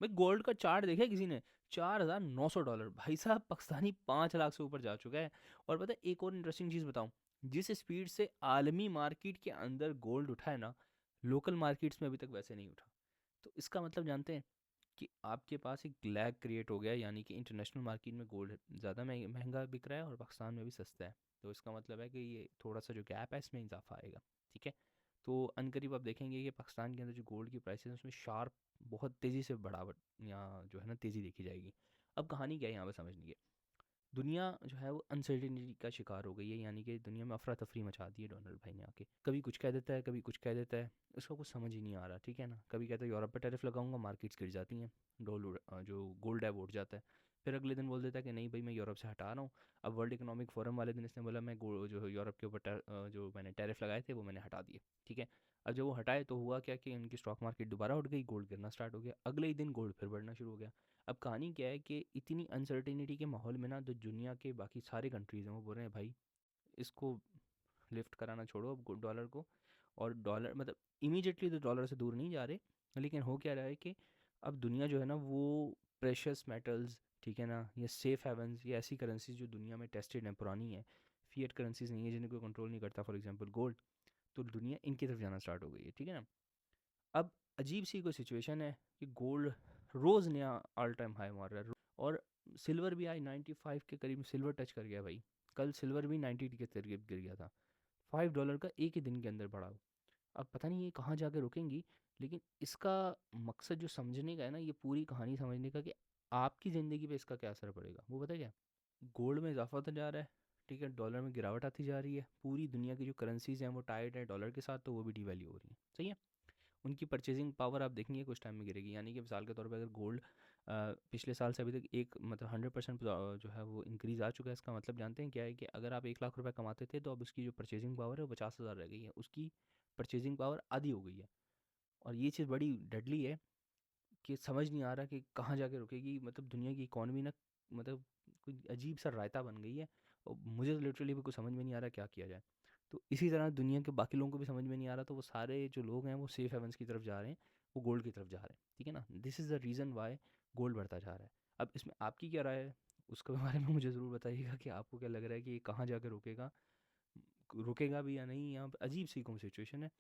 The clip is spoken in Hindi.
भाई गोल्ड का चार्ट देखा है किसी ने? $4,900 भाई साहब, पाकिस्तानी 5 लाख से ऊपर जा चुका है। और पता है एक और इंटरेस्टिंग चीज़ बताऊं, जिस स्पीड से आलमी मार्केट के अंदर गोल्ड उठा है ना, लोकल मार्केट्स में अभी तक वैसे नहीं उठा। तो इसका मतलब जानते हैं कि आपके पास एक लैग क्रिएट हो गया है, यानी कि इंटरनेशनल मार्केट में गोल्ड ज़्यादा महंगा बिक रहा है और पाकिस्तान में भी सस्ता है। तो इसका मतलब है कि ये थोड़ा सा जो गैप है इसमें इजाफा आएगा। ठीक है। तो अनकरीब आप देखेंगे कि पाकिस्तान के अंदर जो गोल्ड की प्राइस है उसमें शार्प, बहुत तेज़ी से बढ़ावट या जो है ना तेज़ी देखी जाएगी। अब कहानी क्या है यहाँ पे समझने की, दुनिया जो है वो अनसर्टेनिटी का शिकार हो गई है, यानी कि दुनिया में अफरा तफरी मचा दी है डोनाल्ड भाई ने आके। कभी कुछ कह देता है, कभी कुछ कह देता है, उसका कुछ समझ ही नहीं आ रहा। ठीक है ना, कभी कहता है यूरोप पे टैरिफ लगाऊंगा, मार्केट्स गिर जाती हैं, जो गोल्ड है वो उठ जाता है। फिर अगले दिन बोल देता है कि नहीं भाई मैं यूरोप से हटा रहा हूँ। अब वर्ल्ड इकोनॉमिक फोरम वाले दिन इसने बोला मैं जो यूरोप के ऊपर जो मैंने टैरिफ लगाए थे वो मैंने हटा दिए। ठीक है। अब जब वो हटाए तो हुआ क्या कि इनकी स्टॉक मार्केट दोबारा उठ गई, गोल्ड गिरना स्टार्ट हो गया, अगले ही दिन गोल्ड फिर बढ़ना शुरू हो गया। अब कहानी क्या है कि इतनी अनसर्टेनिटी के माहौल में ना, जो दुनिया के बाकी सारे कंट्रीज़ हैं वो बोल रहे हैं भाई इसको लिफ्ट कराना छोड़ो अब डॉलर को। और डॉलर मतलब इमीडिएटली तो डॉलर से दूर नहीं जा रहे, लेकिन हो क्या रहा है कि अब दुनिया जो है ना वो प्रेशियस मेटल्स, ठीक है ना, ये सेफ हेवन्स, ये ऐसी करेंसीज जो दुनिया में टेस्टेड हैं, पुरानी है, फिएट करेंसीज नहीं है जिन्हें कोई कंट्रोल नहीं करता, फॉर एग्जांपल गोल्ड। तो दुनिया इनकी तरफ जाना स्टार्ट हो गई है। ठीक है ना। अब अजीब सी कोई सिचुएशन है कि गोल्ड रोज़ नया ऑल टाइम हाई मार रहा है। और सिल्वर भी आज 95 के करीब सिल्वर टच कर गया भाई। कल सिल्वर भी 90 के करीब गिर गया था। $5 का एक ही दिन के अंदर बढ़ा हो। अब पता नहीं ये कहाँ जाके रुकेंगी, लेकिन इसका मकसद जो समझने का है ना, ये पूरी कहानी समझने का कि आपकी ज़िंदगी पे इसका क्या असर पड़ेगा, वो पता है क्या? गोल्ड में इजाफा होता जा रहा है, ठीक है, डॉलर में गिरावट आती जा रही है, पूरी दुनिया की जो करेंसीज हैं वो टाइड है डॉलर के साथ, तो वो भी डिवैल्यू हो रही हैं। सही है। उनकी परचेजिंग पावर आप देखेंगे कुछ टाइम में गिरेगी, यानी कि मिसाल के तौर पे अगर गोल्ड पिछले साल से अभी तक एक मतलब 100% जो है वो इंक्रीज़ आ चुका है, इसका मतलब जानते हैं क्या है कि अगर आप 1 लाख रुपए कमाते थे तो अब उसकी जो परचेजिंग पावर है वो 50,000 रह गई है, उसकी परचेजिंग पावर आधी हो गई है। और ये चीज़ बड़ी डेडली है कि समझ नहीं आ रहा कि कहाँ जाके रुकेगी, मतलब दुनिया की इकॉनमी ना, मतलब कोई अजीब सा रायता बन गई है। और मुझे तो लिटरली भी कुछ समझ में नहीं आ रहा क्या किया जाए। तो इसी तरह दुनिया के बाकी लोगों को भी समझ में नहीं आ रहा, तो वो सारे जो लोग हैं वो सेफ हेवन्स की तरफ जा रहे हैं, वो गोल्ड की तरफ जा रहे हैं। ठीक है ना, this is the reason why gold बढ़ता जा रहा है। अब इसमें आपकी क्या राय है, उसके बारे में मुझे ज़रूर बताइएगा कि आपको क्या लग रहा है कि ये कहाँ जाकर रुकेगा, रुकेगा भी या नहीं, यहाँ पे अजीब सी कौन सिचुएशन है।